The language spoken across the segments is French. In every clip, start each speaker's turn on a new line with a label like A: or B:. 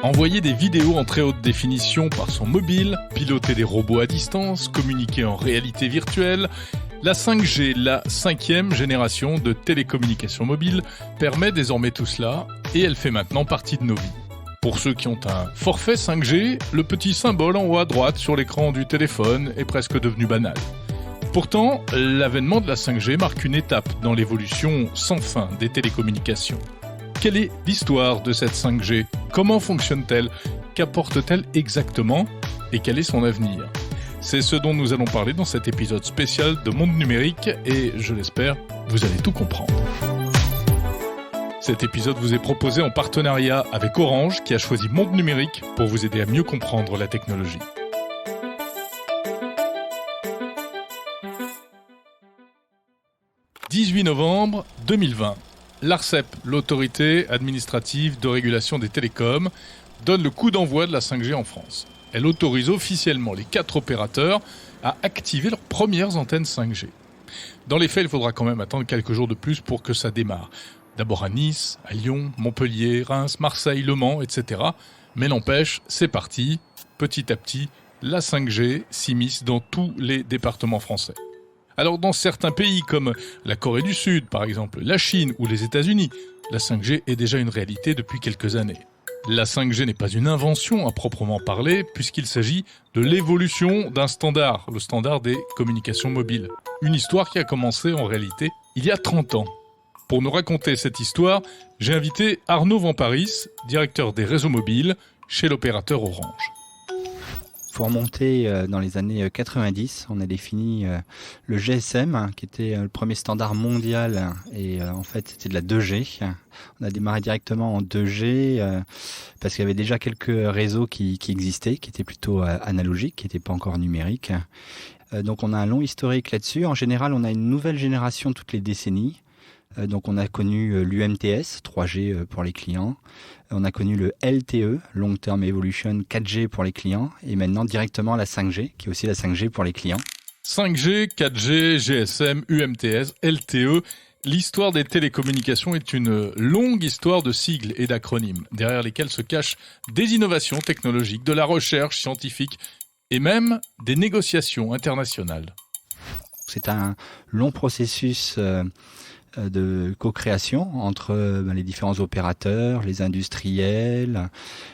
A: Envoyer des vidéos en très haute définition par son mobile, piloter des robots à distance, communiquer en réalité virtuelle, la 5G, la 5e génération de télécommunications mobiles, permet désormais tout cela et elle fait maintenant partie de nos vies. Pour ceux qui ont un forfait 5G, le petit symbole en haut à droite sur l'écran du téléphone est presque devenu banal. Pourtant, l'avènement de la 5G marque une étape dans l'évolution sans fin des télécommunications. Quelle est l'histoire de cette 5G ? Comment fonctionne-t-elle ? Qu'apporte-t-elle exactement ? Et quel est son avenir ? C'est ce dont nous allons parler dans cet épisode spécial de Monde Numérique et, je l'espère, vous allez tout comprendre. Cet épisode vous est proposé en partenariat avec Orange qui a choisi Monde Numérique pour vous aider à mieux comprendre la technologie. « 18 novembre 2020. L'ARCEP, l'autorité administrative de régulation des télécoms, donne le coup d'envoi de la 5G en France. Elle autorise officiellement les 4 opérateurs à activer leurs premières antennes 5G. Dans les faits, il faudra quand même attendre quelques jours de plus pour que ça démarre. D'abord à Nice, à Lyon, Montpellier, Reims, Marseille, Le Mans, etc. Mais n'empêche, c'est parti. Petit à petit, la 5G s'immisce dans tous les départements français. Alors dans certains pays comme la Corée du Sud, par exemple, la Chine ou les États-Unis, la 5G est déjà une réalité depuis quelques années. La 5G n'est pas une invention à proprement parler, puisqu'il s'agit de l'évolution d'un standard, le standard des communications mobiles. Une histoire qui a commencé en réalité il y a 30 ans. Pour nous raconter cette histoire, j'ai invité Arnaud Vamparis, directeur des réseaux mobiles chez l'opérateur Orange.
B: Pour remonter dans les années 90, on a défini le GSM, qui était le premier standard mondial, et en fait c'était de la 2G. On a démarré directement en 2G parce qu'il y avait déjà quelques réseaux qui existaient, qui étaient plutôt analogiques, qui n'étaient pas encore numériques. Donc on a un long historique là-dessus. En général, on a une nouvelle génération toutes les décennies. Donc on a connu l'UMTS, 3G pour les clients. On a connu le LTE, Long Term Evolution, 4G pour les clients. Et maintenant directement la 5G, qui est aussi la 5G pour les clients.
A: 5G, 4G, GSM, UMTS, LTE. L'histoire des télécommunications est une longue histoire de sigles et d'acronymes, derrière lesquels se cachent des innovations technologiques, de la recherche scientifique et même des négociations internationales.
B: C'est un long processus de co-création entre les différents opérateurs, les industriels,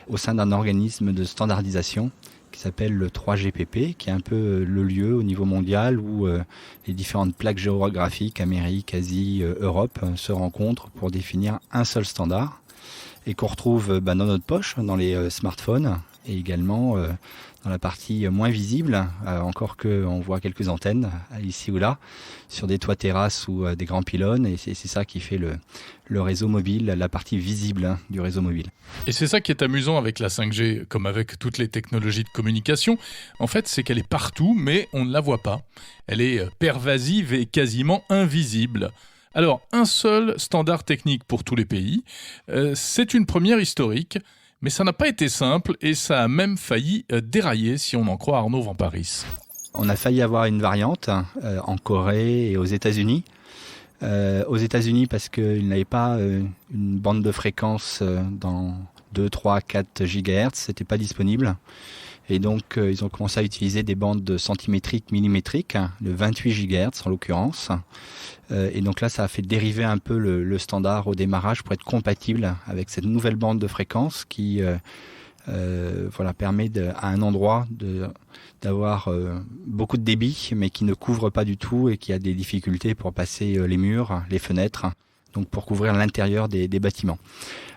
B: au sein d'un organisme de standardisation qui s'appelle le 3GPP, qui est un peu le lieu au niveau mondial où les différentes plaques géographiques, Amérique, Asie, Europe, se rencontrent pour définir un seul standard et qu'on retrouve dans notre poche, dans les smartphones et également dans la partie moins visible, encore qu'on voit quelques antennes ici ou là, sur des toits terrasses ou des grands pylônes, et c'est ça qui fait le réseau mobile, la partie visible du réseau mobile.
A: Et c'est ça qui est amusant avec la 5G, comme avec toutes les technologies de communication. En fait, c'est qu'elle est partout, mais on ne la voit pas. Elle est pervasive et quasiment invisible. Alors, un seul standard technique pour tous les pays, c'est une première historique, mais ça n'a pas été simple et ça a même failli dérailler si on en croit Arnaud Vamparis.
B: On a failli avoir une variante en Corée et aux États-Unis. Aux États-Unis parce qu'ils n'avaient pas une bande de fréquence dans 2, 3, 4 GHz, c'était pas disponible. Et donc ils ont commencé à utiliser des bandes centimétriques, millimétriques, de 28 GHz en l'occurrence. Et donc là, ça a fait dériver un peu le standard au démarrage pour être compatible avec cette nouvelle bande de fréquence qui permet à un endroit d'avoir beaucoup de débit, mais qui ne couvre pas du tout et qui a des difficultés pour passer les murs, les fenêtres, donc pour couvrir l'intérieur des bâtiments.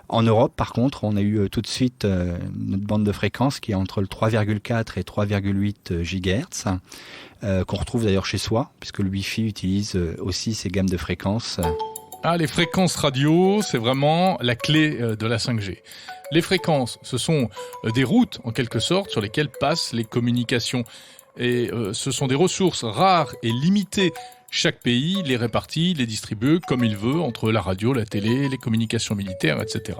B: En Europe, par contre, on a eu tout de suite notre bande de fréquence qui est entre le 3,4 et 3,8 GHz, qu'on retrouve d'ailleurs chez soi, puisque le Wi-Fi utilise aussi ces gammes de fréquences.
A: Ah, les fréquences radio, c'est vraiment la clé de la 5G. Les fréquences, ce sont des routes, en quelque sorte, sur lesquelles passent les communications. Et ce sont des ressources rares et limitées. Chaque pays les répartit, les distribue comme il veut, entre la radio, la télé, les communications militaires, etc.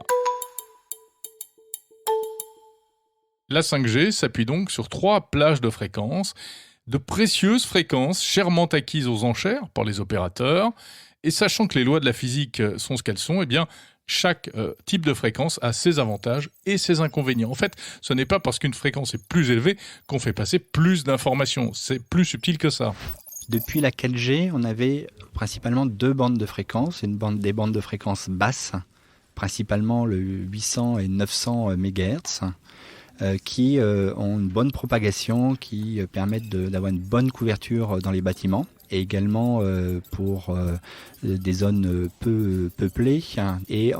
A: La 5G s'appuie donc sur 3 plages de fréquences, de précieuses fréquences chèrement acquises aux enchères par les opérateurs. Et sachant que les lois de la physique sont ce qu'elles sont, eh bien, Chaque type de fréquence a ses avantages et ses inconvénients. En fait, ce n'est pas parce qu'une fréquence est plus élevée qu'on fait passer plus d'informations. C'est plus subtil que ça.
B: Depuis la 4G, on avait principalement 2 bandes de fréquences, des bandes de fréquences basses, principalement le 800 et 900 MHz, qui ont une bonne propagation, qui permettent d'avoir une bonne couverture dans les bâtiments, et également pour des zones peu peuplées. Et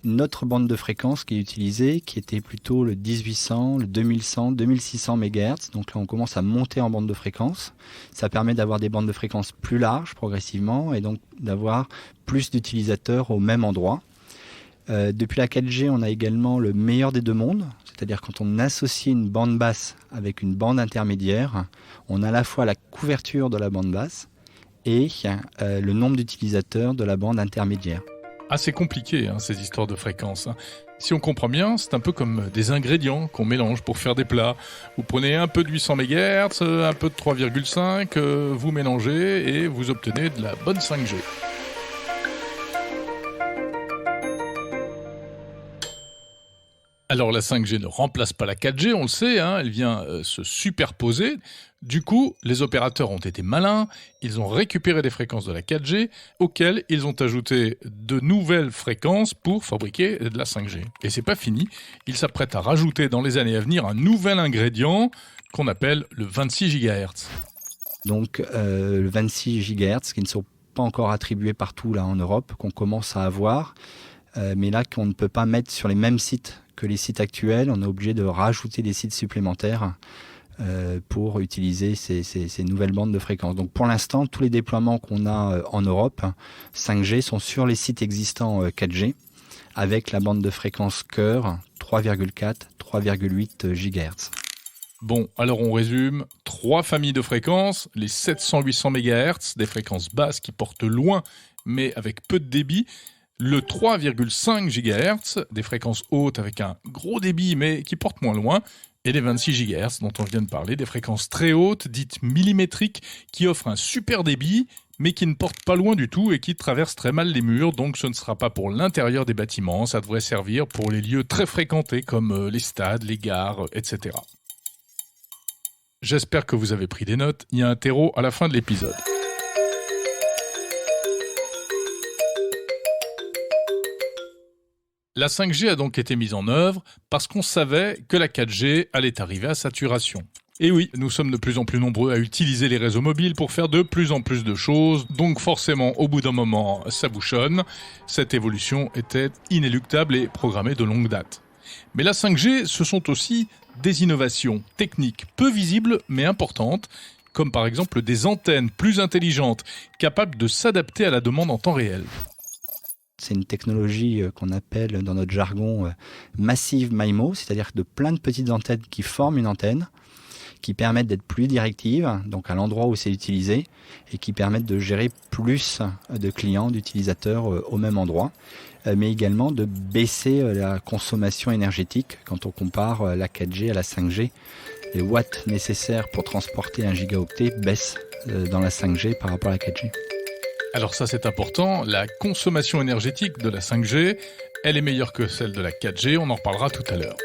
B: notre bande de fréquence qui est utilisée, qui était plutôt le 1800, le 2100, 2600 MHz. Donc là, on commence à monter en bande de fréquence. Ça permet d'avoir des bandes de fréquence plus larges progressivement et donc d'avoir plus d'utilisateurs au même endroit. Depuis la 4G, on a également le meilleur des deux mondes, c'est-à-dire quand on associe une bande basse avec une bande intermédiaire, on a à la fois la couverture de la bande basse et le nombre d'utilisateurs de la bande intermédiaire.
A: Assez compliqué, ces histoires de fréquences. Si on comprend bien, c'est un peu comme des ingrédients qu'on mélange pour faire des plats. Vous prenez un peu de 800 MHz, un peu de 3,5, vous mélangez et vous obtenez de la bonne 5G. Alors la 5G ne remplace pas la 4G, on le sait, elle vient se superposer. Du coup, les opérateurs ont été malins, ils ont récupéré des fréquences de la 4G, auxquelles ils ont ajouté de nouvelles fréquences pour fabriquer de la 5G. Et c'est pas fini, ils s'apprêtent à rajouter dans les années à venir un nouvel ingrédient qu'on appelle le 26 GHz.
B: Donc le 26 GHz qui ne sont pas encore attribués partout là en Europe, qu'on commence à avoir, mais là qu'on ne peut pas mettre sur les mêmes sites que les sites actuels, on est obligé de rajouter des sites supplémentaires pour utiliser ces nouvelles bandes de fréquences. Donc pour l'instant, tous les déploiements qu'on a en Europe, 5G, sont sur les sites existants 4G, avec la bande de fréquence cœur 3,4, 3,8 GHz.
A: Bon, alors on résume. 3 familles de fréquences, les 700-800 MHz, des fréquences basses qui portent loin, mais avec peu de débit. Le 3,5 GHz, des fréquences hautes avec un gros débit mais qui portent moins loin, et les 26 GHz dont on vient de parler, des fréquences très hautes, dites millimétriques, qui offrent un super débit mais qui ne portent pas loin du tout et qui traversent très mal les murs, donc ce ne sera pas pour l'intérieur des bâtiments, ça devrait servir pour les lieux très fréquentés comme les stades, les gares, etc. J'espère que vous avez pris des notes, il y a un terreau à la fin de l'épisode. La 5G a donc été mise en œuvre parce qu'on savait que la 4G allait arriver à saturation. Et oui, nous sommes de plus en plus nombreux à utiliser les réseaux mobiles pour faire de plus en plus de choses, donc forcément, au bout d'un moment, ça bouchonne. Cette évolution était inéluctable et programmée de longue date. Mais la 5G, ce sont aussi des innovations techniques peu visibles mais importantes, comme par exemple des antennes plus intelligentes, capables de s'adapter à la demande en temps réel.
B: C'est une technologie qu'on appelle dans notre jargon Massive MIMO, c'est-à-dire de plein de petites antennes qui forment une antenne, qui permettent d'être plus directives, donc à l'endroit où c'est utilisé, et qui permettent de gérer plus de clients, d'utilisateurs au même endroit, mais également de baisser la consommation énergétique quand on compare la 4G à la 5G. Les watts nécessaires pour transporter un gigaoctet baissent dans la 5G par rapport à la 4G.
A: Alors ça c'est important, la consommation énergétique de la 5G, elle est meilleure que celle de la 4G, on en reparlera tout à l'heure.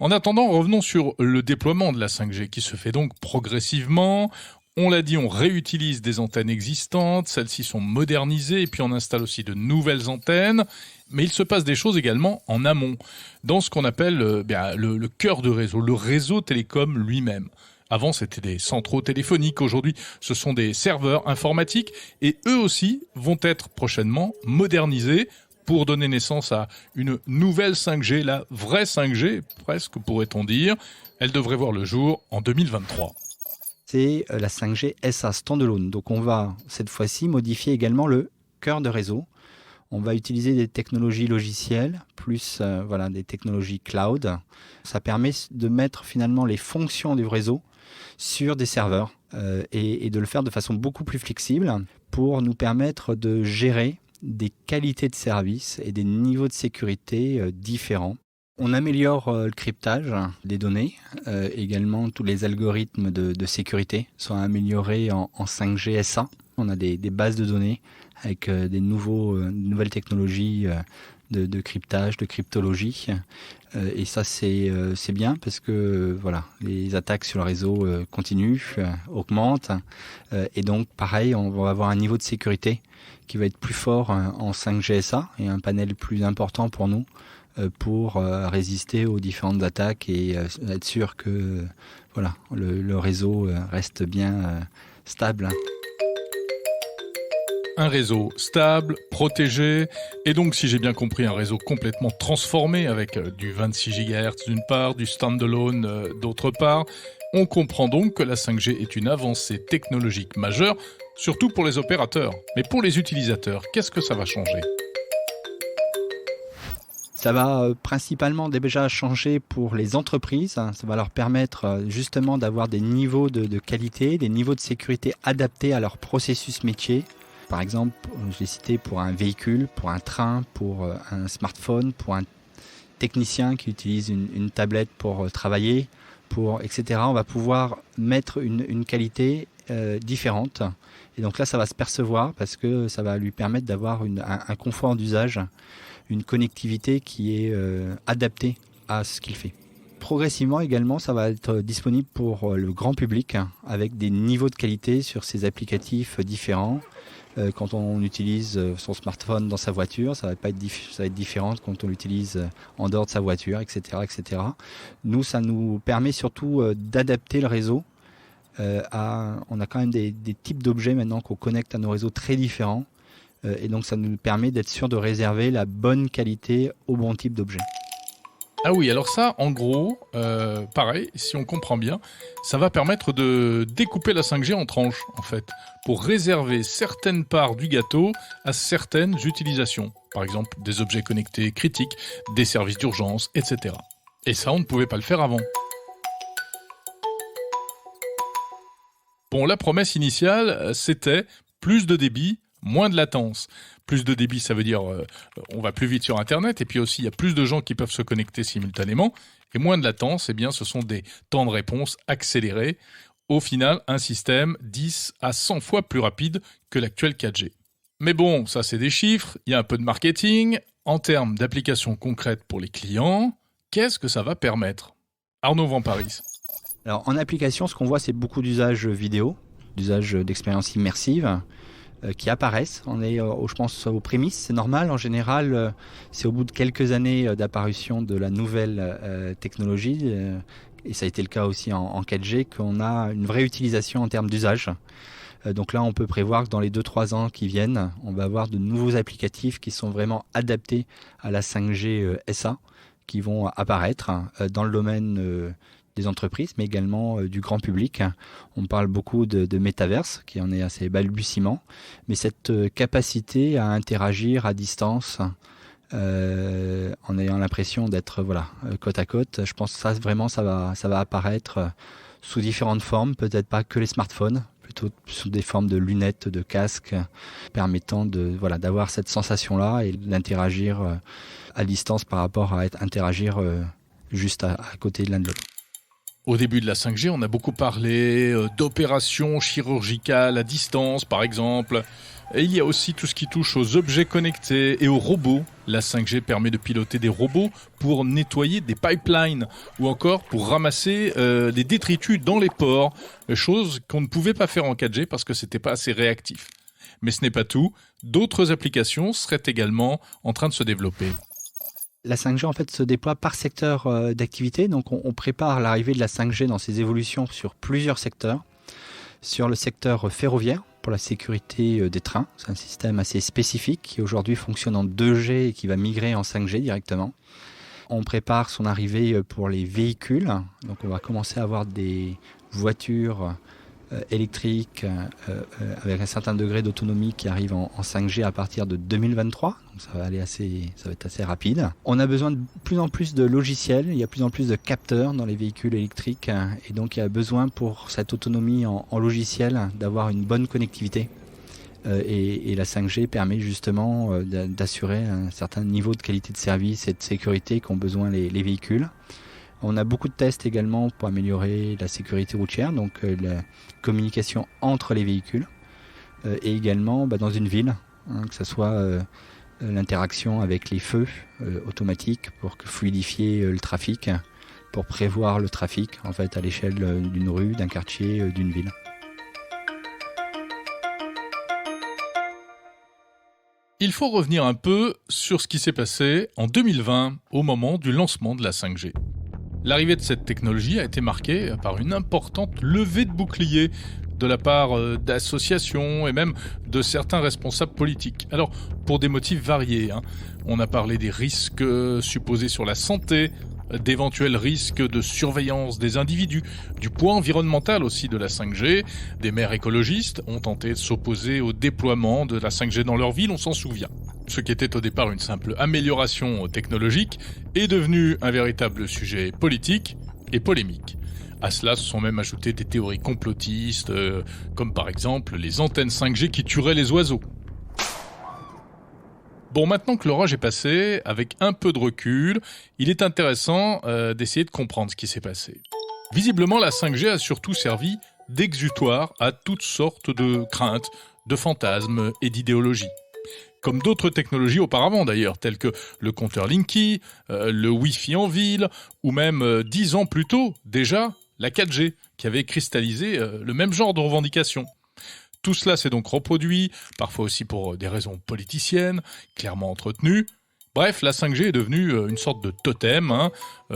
A: En attendant, revenons sur le déploiement de la 5G qui se fait donc progressivement. On l'a dit, on réutilise des antennes existantes, celles-ci sont modernisées et puis on installe aussi de nouvelles antennes. Mais il se passe des choses également en amont, dans ce qu'on appelle le cœur de réseau, le réseau télécom lui-même. Avant, c'était des centraux téléphoniques. Aujourd'hui, ce sont des serveurs informatiques. Et eux aussi vont être prochainement modernisés pour donner naissance à une nouvelle 5G, la vraie 5G, presque pourrait-on dire. Elle devrait voir le jour en 2023.
B: C'est la 5G SA Standalone. Donc on va, cette fois-ci, modifier également le cœur de réseau. On va utiliser des technologies logicielles, plus des technologies cloud. Ça permet de mettre finalement les fonctions du réseau sur des serveurs et de le faire de façon beaucoup plus flexible pour nous permettre de gérer des qualités de service et des niveaux de sécurité différents. On améliore le cryptage des données, également tous les algorithmes de sécurité sont améliorés en 5G SA. On a des bases de données avec des nouvelles technologies de cryptage, de cryptologie. Et ça, c'est bien parce que voilà, les attaques sur le réseau continuent, augmentent. Et donc, pareil, on va avoir un niveau de sécurité qui va être plus fort en 5GSA et un panel plus important pour nous pour résister aux différentes attaques et être sûr que voilà, le réseau reste bien stable.
A: Un réseau stable, protégé, et donc, si j'ai bien compris, un réseau complètement transformé avec du 26 GHz d'une part, du standalone d'autre part. On comprend donc que la 5G est une avancée technologique majeure, surtout pour les opérateurs. Mais pour les utilisateurs, qu'est-ce que ça va changer ?
B: Ça va principalement déjà changer pour les entreprises. Ça va leur permettre justement d'avoir des niveaux de qualité, des niveaux de sécurité adaptés à leur processus métier. Par exemple, je l'ai cité pour un véhicule, pour un train, pour un smartphone, pour un technicien qui utilise une tablette pour travailler, etc. On va pouvoir mettre une qualité différente. Et donc là, ça va se percevoir parce que ça va lui permettre d'avoir un confort d'usage, une connectivité qui est adaptée à ce qu'il fait. Progressivement également, ça va être disponible pour le grand public avec des niveaux de qualité sur ces applicatifs différents. Quand on utilise son smartphone dans sa voiture, ça va être différent quand on l'utilise en dehors de sa voiture, etc., etc. Nous, ça nous permet surtout d'adapter le réseau. On a quand même des types d'objets maintenant qu'on connecte à nos réseaux très différents. Et donc, ça nous permet d'être sûr de réserver la bonne qualité au bon type d'objet.
A: Ah oui, alors ça, en gros, pareil, si on comprend bien, ça va permettre de découper la 5G en tranches, en fait, pour réserver certaines parts du gâteau à certaines utilisations. Par exemple, des objets connectés critiques, des services d'urgence, etc. Et ça, on ne pouvait pas le faire avant. Bon, la promesse initiale, c'était plus de débit, moins de latence. Plus de débit, ça veut dire on va plus vite sur Internet, et puis aussi il y a plus de gens qui peuvent se connecter simultanément, et moins de latence, eh bien ce sont des temps de réponse accélérés. Au final, un système 10 à 100 fois plus rapide que l'actuel 4G. Mais bon, ça c'est des chiffres, il y a un peu de marketing. En termes d'applications concrètes pour les clients, qu'est-ce que ça va permettre ? Arnaud Vamparis.
B: Alors en application, ce qu'on voit, c'est beaucoup d'usages vidéo, d'usages d'expériences immersives, qui apparaissent. On est, je pense, aux prémices, c'est normal. En général, c'est au bout de quelques années d'apparition de la nouvelle technologie, et ça a été le cas aussi en 4G, qu'on a une vraie utilisation en termes d'usage. Donc là, on peut prévoir que dans les 2-3 ans qui viennent, on va avoir de nouveaux applicatifs qui sont vraiment adaptés à la 5G SA, qui vont apparaître dans le domaine des entreprises, mais également du grand public. On parle beaucoup de métaverse, qui en est assez balbutiement, mais cette capacité à interagir à distance, en ayant l'impression d'être côte à côte, je pense que ça vraiment ça va apparaître sous différentes formes, peut-être pas que les smartphones, plutôt sous des formes de lunettes, de casques, permettant d'avoir cette sensation-là et d'interagir à distance par rapport à interagir juste à côté de l'un de l'autre.
A: Au début de la 5G, on a beaucoup parlé d'opérations chirurgicales à distance, par exemple. Et il y a aussi tout ce qui touche aux objets connectés et aux robots. La 5G permet de piloter des robots pour nettoyer des pipelines ou encore pour ramasser des détritus dans les ports, chose qu'on ne pouvait pas faire en 4G parce que c'était pas assez réactif. Mais ce n'est pas tout. D'autres applications seraient également en train de se développer.
B: La 5G en fait se déploie par secteur d'activité, donc on prépare l'arrivée de la 5G dans ses évolutions sur plusieurs secteurs. Sur le secteur ferroviaire, pour la sécurité des trains, c'est un système assez spécifique qui aujourd'hui fonctionne en 2G et qui va migrer en 5G directement. On prépare son arrivée pour les véhicules, donc on va commencer à avoir des voitures électriques avec un certain degré d'autonomie qui arrive en 5G à partir de 2023. Donc ça va être assez rapide. On a besoin de plus en plus de logiciels, il y a plus en plus de capteurs dans les véhicules électriques et donc il y a besoin pour cette autonomie en logiciel d'avoir une bonne connectivité. Et la 5G permet justement d'assurer un certain niveau de qualité de service et de sécurité qu'ont besoin les véhicules. On a beaucoup de tests également pour améliorer la sécurité routière, donc la communication entre les véhicules. Et également dans une ville, hein, que ce soit l'interaction avec les feux automatiques pour fluidifier le trafic, pour prévoir le trafic en fait à l'échelle d'une rue, d'un quartier, d'une ville.
A: Il faut revenir un peu sur ce qui s'est passé en 2020 au moment du lancement de la 5G. L'arrivée de cette technologie a été marquée par une importante levée de boucliers de la part d'associations et même de certains responsables politiques. Alors, pour des motifs variés, on a parlé des risques supposés sur la santé, d'éventuels risques de surveillance des individus, du poids environnemental aussi de la 5G. Des maires écologistes ont tenté de s'opposer au déploiement de la 5G dans leur ville, on s'en souvient. Ce qui était au départ une simple amélioration technologique est devenu un véritable sujet politique et polémique. À cela se sont même ajoutées des théories complotistes, comme par exemple les antennes 5G qui tueraient les oiseaux. Bon, maintenant que l'orage est passé, avec un peu de recul, il est intéressant d'essayer de comprendre ce qui s'est passé. Visiblement, la 5G a surtout servi d'exutoire à toutes sortes de craintes, de fantasmes et d'idéologies. Comme d'autres technologies auparavant d'ailleurs, telles que le compteur Linky, le Wi-Fi en ville, ou même 10 ans plus tôt, déjà, la 4G, qui avait cristallisé le même genre de revendications. Tout cela s'est donc reproduit, parfois aussi pour des raisons politiciennes, clairement entretenues. Bref, la 5G est devenue une sorte de totem,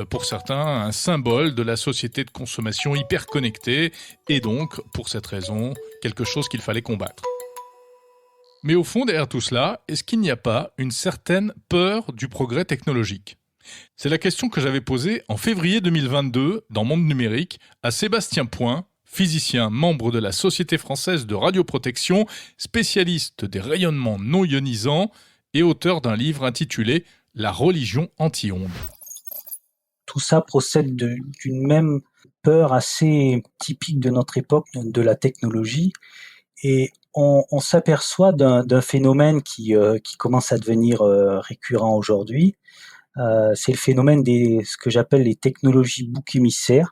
A: pour certains un symbole de la société de consommation hyper connectée, et donc, pour cette raison, quelque chose qu'il fallait combattre. Mais au fond, derrière tout cela, est-ce qu'il n'y a pas une certaine peur du progrès technologique ? C'est la question que j'avais posée en février 2022 dans Monde Numérique à Sébastien Point, physicien membre de la Société française de radioprotection, spécialiste des rayonnements non ionisants et auteur d'un livre intitulé « La religion anti-ondes ».
C: Tout ça procède d'une même peur assez typique de notre époque, de la technologie. Et on s'aperçoit d'un phénomène qui commence à devenir récurrent aujourd'hui. C'est le phénomène ce que j'appelle les technologies boucs émissaires,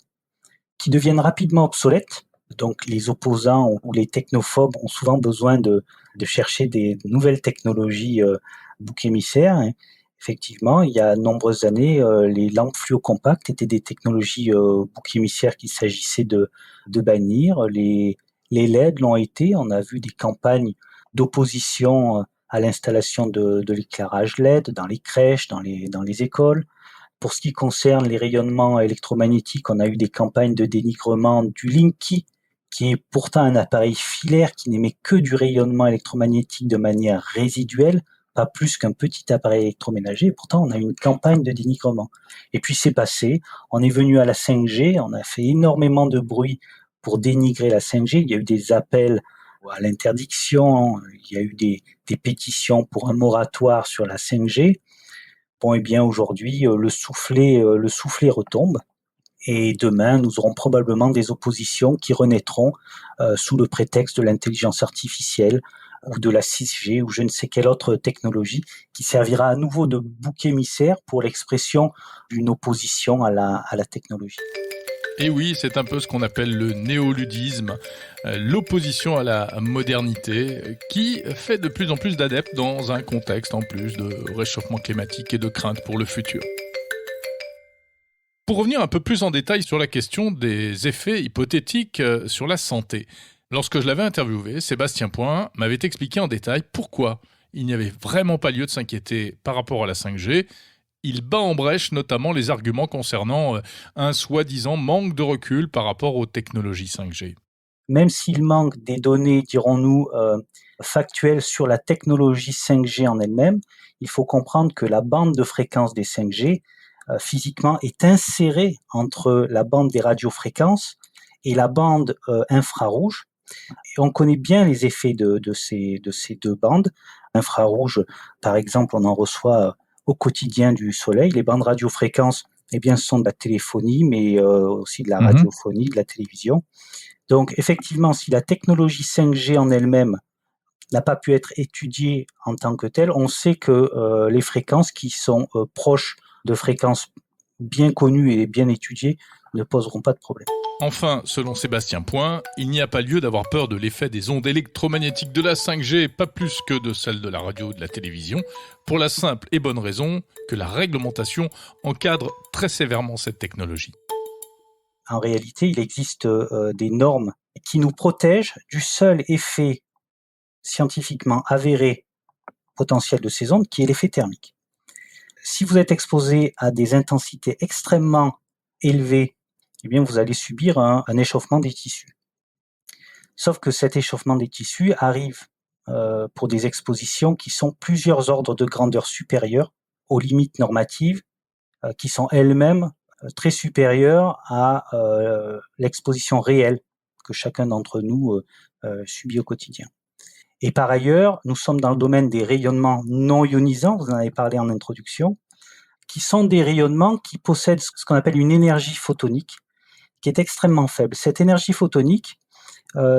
C: qui deviennent rapidement obsolètes. Donc les opposants ou les technophobes ont souvent besoin de chercher des nouvelles technologies boucs émissaires. Effectivement, il y a de nombreuses années, les lampes fluocompactes étaient des technologies boucs émissaires qu'il s'agissait de bannir. Les LED l'ont été. On a vu des campagnes d'opposition à l'installation de l'éclairage LED dans les crèches, dans les écoles. Pour ce qui concerne les rayonnements électromagnétiques, on a eu des campagnes de dénigrement du Linky, qui est pourtant un appareil filaire qui n'émet que du rayonnement électromagnétique de manière résiduelle, pas plus qu'un petit appareil électroménager. Pourtant, on a eu une campagne de dénigrement. Et puis c'est passé, on est venu à la 5G, on a fait énormément de bruit pour dénigrer la 5G. Il y a eu des appels à l'interdiction, il y a eu des pétitions pour un moratoire sur la 5G. Bon, eh bien, aujourd'hui, le soufflet retombe. Et demain, nous aurons probablement des oppositions qui renaîtront sous le prétexte de l'intelligence artificielle ou de la 6G ou je ne sais quelle autre technologie qui servira à nouveau de bouc émissaire pour l'expression d'une opposition à la technologie.
A: Et oui, c'est un peu ce qu'on appelle le néoludisme, l'opposition à la modernité, qui fait de plus en plus d'adeptes dans un contexte en plus de réchauffement climatique et de crainte pour le futur. Pour revenir un peu plus en détail sur la question des effets hypothétiques sur la santé, lorsque je l'avais interviewé, Sébastien Point m'avait expliqué en détail pourquoi il n'y avait vraiment pas lieu de s'inquiéter par rapport à la 5G. Il bat en brèche notamment les arguments concernant un soi-disant manque de recul par rapport aux technologies 5G.
C: Même s'il manque des données, dirons-nous, factuelles sur la technologie 5G en elle-même, il faut comprendre que la bande de fréquence des 5G, physiquement, est insérée entre la bande des radiofréquences et la bande infrarouge. Et on connaît bien les effets de ces deux bandes. Infrarouge, par exemple, on en reçoit au quotidien du soleil. Les bandes radiofréquences, eh bien, sont de la téléphonie, mais aussi de la radiophonie, de la télévision. Donc, effectivement, si la technologie 5G en elle-même n'a pas pu être étudiée en tant que telle, on sait que les fréquences qui sont proches de fréquences bien connues et bien étudiées ne poseront pas de problème.
A: Enfin, selon Sébastien Point, il n'y a pas lieu d'avoir peur de l'effet des ondes électromagnétiques de la 5G, pas plus que de celles de la radio ou de la télévision, pour la simple et bonne raison que la réglementation encadre très sévèrement cette technologie.
C: En réalité, il existe des normes qui nous protègent du seul effet scientifiquement avéré potentiel de ces ondes, qui est l'effet thermique. Si vous êtes exposé à des intensités extrêmement élevées, eh bien vous allez subir un échauffement des tissus. Sauf que cet échauffement des tissus arrive pour des expositions qui sont plusieurs ordres de grandeur supérieurs aux limites normatives, qui sont elles-mêmes très supérieures à l'exposition réelle que chacun d'entre nous subit au quotidien. Et par ailleurs, nous sommes dans le domaine des rayonnements non ionisants, vous en avez parlé en introduction, qui sont des rayonnements qui possèdent ce qu'on appelle une énergie photonique, qui est extrêmement faible. Cette énergie photonique,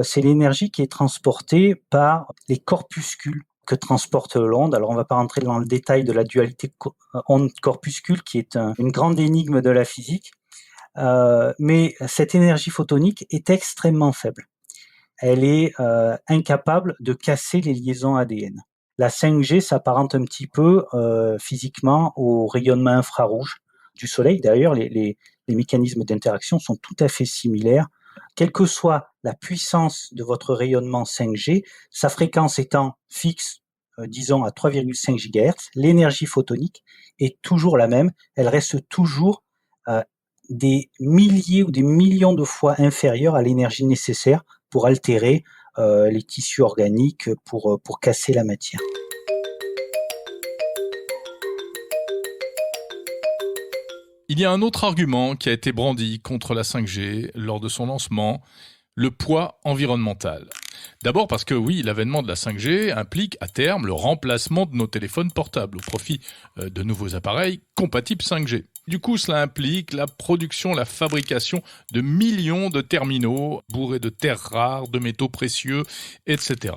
C: c'est l'énergie qui est transportée par les corpuscules que transporte l'onde. Alors on ne va pas rentrer dans le détail de la dualité onde-corpuscule, qui est une grande énigme de la physique, mais cette énergie photonique est extrêmement faible. Elle est incapable de casser les liaisons ADN. La 5G s'apparente un petit peu physiquement au rayonnement infrarouge du Soleil. D'ailleurs, les mécanismes d'interaction sont tout à fait similaires. Quelle que soit la puissance de votre rayonnement 5G, sa fréquence étant fixe, disons à 3,5 GHz, l'énergie photonique est toujours la même. Elle reste toujours des milliers ou des millions de fois inférieure à l'énergie nécessaire pour altérer les tissus organiques, pour casser la matière.
A: Il y a un autre argument qui a été brandi contre la 5G lors de son lancement, le poids environnemental. D'abord parce que oui, l'avènement de la 5G implique à terme le remplacement de nos téléphones portables au profit de nouveaux appareils compatibles 5G. Du coup, cela implique la production, la fabrication de millions de terminaux bourrés de terres rares, de métaux précieux, etc.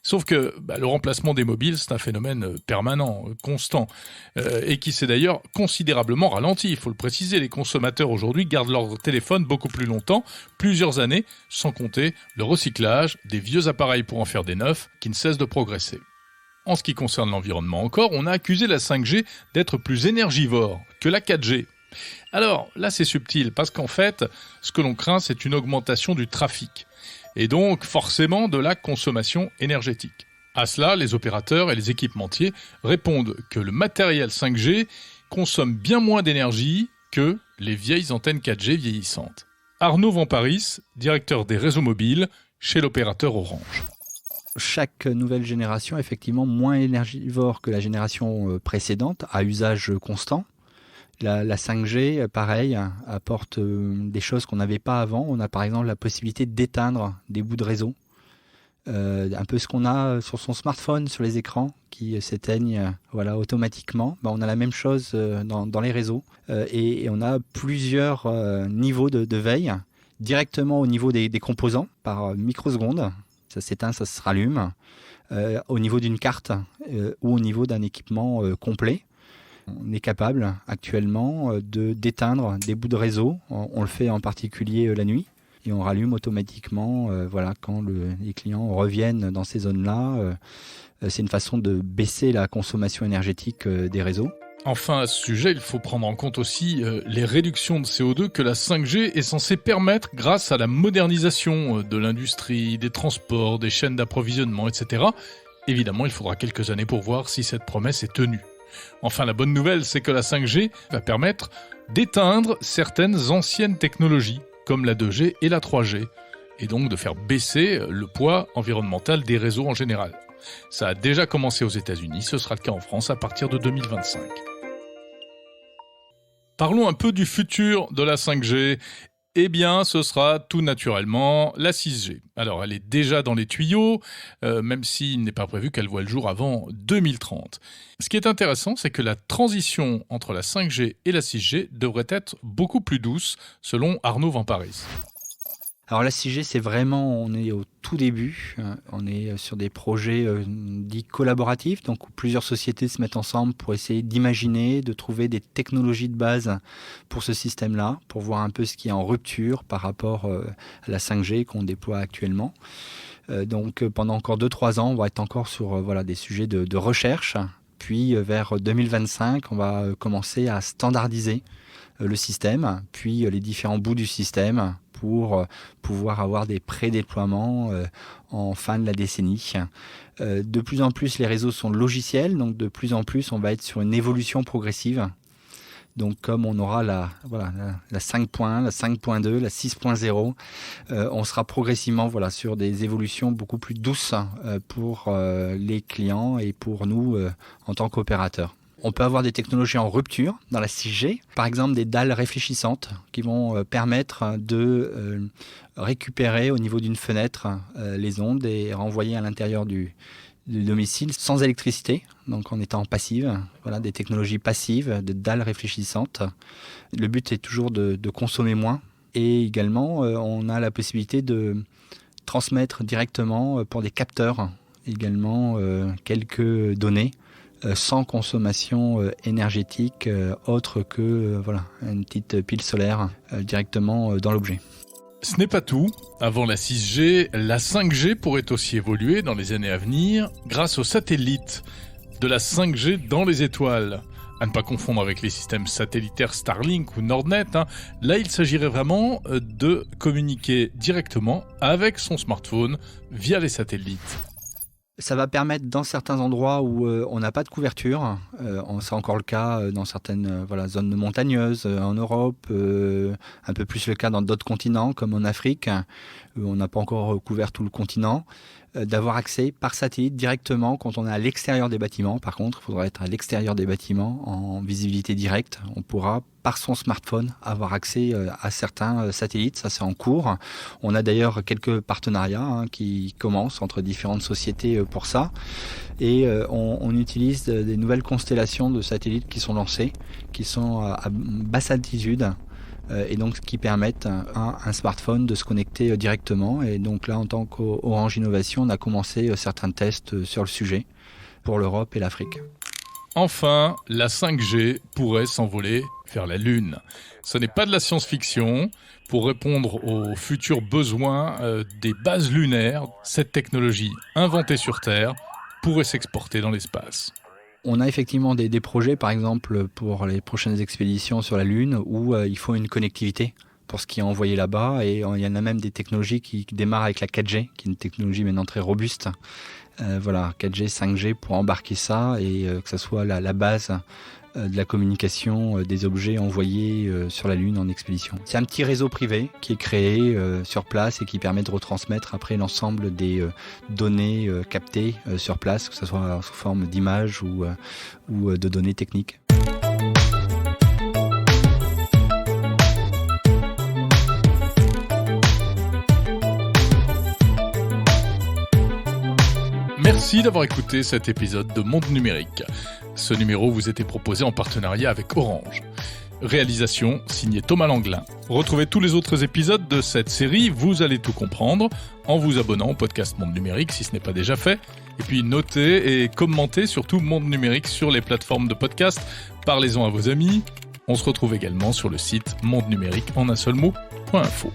A: Sauf que le remplacement des mobiles, c'est un phénomène permanent, constant, et qui s'est d'ailleurs considérablement ralenti. Il faut le préciser, les consommateurs aujourd'hui gardent leur téléphone beaucoup plus longtemps, plusieurs années, sans compter le recyclage des vieux appareils pour en faire des neufs, qui ne cessent de progresser. En ce qui concerne l'environnement encore, on a accusé la 5G d'être plus énergivore que la 4G. Alors là, c'est subtil, parce qu'en fait, ce que l'on craint, c'est une augmentation du trafic, et donc forcément de la consommation énergétique. À cela, les opérateurs et les équipementiers répondent que le matériel 5G consomme bien moins d'énergie que les vieilles antennes 4G vieillissantes. Arnaud Vamparis, directeur des réseaux mobiles chez l'opérateur Orange.
B: Chaque nouvelle génération est effectivement moins énergivore que la génération précédente, à usage constant. La 5G, pareil, apporte des choses qu'on n'avait pas avant. On a par exemple la possibilité d'éteindre des bouts de réseau. Un peu ce qu'on a sur son smartphone, sur les écrans, qui s'éteignent automatiquement. On a la même chose dans les réseaux. Et on a plusieurs niveaux de veille, directement au niveau des composants, par microsecondes. Ça s'éteint, ça se rallume, au niveau d'une carte ou au niveau d'un équipement complet. On est capable actuellement d'éteindre des bouts de réseau. On le fait en particulier la nuit et on rallume automatiquement quand les clients reviennent dans ces zones-là. C'est une façon de baisser la consommation énergétique des réseaux.
A: Enfin, à ce sujet, il faut prendre en compte aussi les réductions de CO2 que la 5G est censée permettre grâce à la modernisation de l'industrie, des transports, des chaînes d'approvisionnement, etc. Évidemment, il faudra quelques années pour voir si cette promesse est tenue. Enfin, la bonne nouvelle, c'est que la 5G va permettre d'éteindre certaines anciennes technologies, comme la 2G et la 3G, et donc de faire baisser le poids environnemental des réseaux en général. Ça a déjà commencé aux États-Unis, ce sera le cas en France à partir de 2025. Parlons un peu du futur de la 5G. Eh bien, ce sera tout naturellement la 6G. Alors, elle est déjà dans les tuyaux, même s'il n'est pas prévu qu'elle voie le jour avant 2030. Ce qui est intéressant, c'est que la transition entre la 5G et la 6G devrait être beaucoup plus douce, selon Arnaud Vamparis.
B: Alors la 6G, c'est vraiment, on est au tout début, on est sur des projets dits collaboratifs, donc où plusieurs sociétés se mettent ensemble pour essayer d'imaginer, de trouver des technologies de base pour ce système-là, pour voir un peu ce qui est en rupture par rapport à la 5G qu'on déploie actuellement. Donc pendant encore 2-3 ans, on va être encore sur des sujets de recherche, puis vers 2025, on va commencer à standardiser le système, puis les différents bouts du système pour pouvoir avoir des pré-déploiements en fin de la décennie. De plus en plus, les réseaux sont logiciels, donc de plus en plus, on va être sur une évolution progressive. Donc comme on aura la 5.1, la 5.2, la 6.0, on sera progressivement sur des évolutions beaucoup plus douces pour les clients et pour nous en tant qu'opérateurs. On peut avoir des technologies en rupture dans la 6G, par exemple des dalles réfléchissantes qui vont permettre de récupérer au niveau d'une fenêtre les ondes et renvoyer à l'intérieur du domicile sans électricité, donc en étant passive. Voilà, des technologies passives, de dalles réfléchissantes. Le but est toujours de consommer moins. Et également, on a la possibilité de transmettre directement pour des capteurs également quelques données sans consommation énergétique autre que une petite pile solaire directement dans l'objet.
A: Ce n'est pas tout. Avant la 6G, la 5G pourrait aussi évoluer dans les années à venir grâce aux satellites. De la 5G dans les étoiles. À ne pas confondre avec les systèmes satellitaires Starlink ou Nordnet. Là, il s'agirait vraiment de communiquer directement avec son smartphone via les satellites.
B: Ça va permettre dans certains endroits où on n'a pas de couverture, c'est encore le cas dans certaines zones montagneuses en Europe, un peu plus le cas dans d'autres continents comme en Afrique, où on n'a pas encore couvert tout le continent, d'avoir accès par satellite directement quand on est à l'extérieur des bâtiments. Par contre, il faudra être à l'extérieur des bâtiments en visibilité directe. On pourra par son smartphone avoir accès à certains satellites, ça c'est en cours. On a d'ailleurs quelques partenariats qui commencent entre différentes sociétés pour ça. Et on utilise des nouvelles constellations de satellites qui sont lancées, qui sont à basse altitude, et donc qui permettent à un smartphone de se connecter directement. Et donc là, en tant qu'Orange Innovation, on a commencé certains tests sur le sujet pour l'Europe et l'Afrique.
A: Enfin, la 5G pourrait s'envoler vers la Lune. Ce n'est pas de la science-fiction. Pour répondre aux futurs besoins des bases lunaires, cette technologie inventée sur Terre pourrait s'exporter dans l'espace.
B: On a effectivement des projets, par exemple, pour les prochaines expéditions sur la Lune, où il faut une connectivité pour ce qui est envoyé là-bas. Et il y en a même des technologies qui démarrent avec la 4G, qui est une technologie maintenant très robuste. 4G, 5G pour embarquer ça et que ça soit la base de la communication des objets envoyés sur la Lune en expédition. C'est un petit réseau privé qui est créé sur place et qui permet de retransmettre après l'ensemble des données captées sur place, que ce soit sous forme d'images ou de données techniques.
A: Merci d'avoir écouté cet épisode de Monde Numérique. Ce numéro vous était proposé en partenariat avec Orange. Réalisation signée Thomas Langlin. Retrouvez tous les autres épisodes de cette série, vous allez tout comprendre, en vous abonnant au podcast Monde Numérique si ce n'est pas déjà fait. Et puis notez et commentez surtout Monde Numérique sur les plateformes de podcast. Parlez-en à vos amis. On se retrouve également sur le site mondenumérique en un seul mot.info.